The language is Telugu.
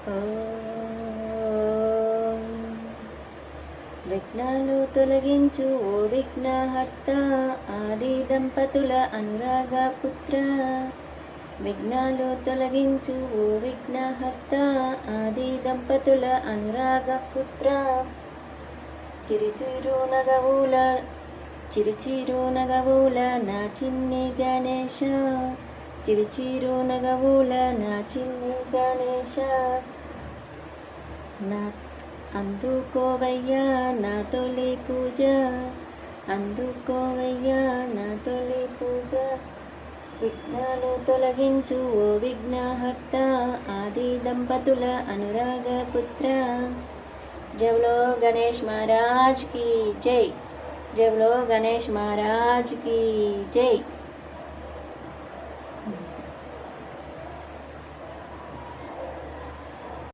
ఓం విఘ్నాలు తొలగించు ఓ విఘ్నహర్త ఆది దంపతుల అనురాగ పుత్ర. విఘ్నాలు తొలగించు ఓ విఘ్నహర్త ఆది దంపతుల అనురాగ పుత్ర. చిరుచిరు నగవుల నా చిన్ని గణేశ. చిరుచిరు నగవుల నా చిన్ని గణేశ. నా అందుకోవయ్యా నా తొలి పూజ. అందుకోవయ్యా నా తొలి పూజ. విఘ్నాలు తొలగించు ఓ విఘ్నహర్త ఆది దంపతుల అనురాగ పుత్ర. जय बोलो गणेश महाराज की जय. जय बोलो गणेश महाराज की जय.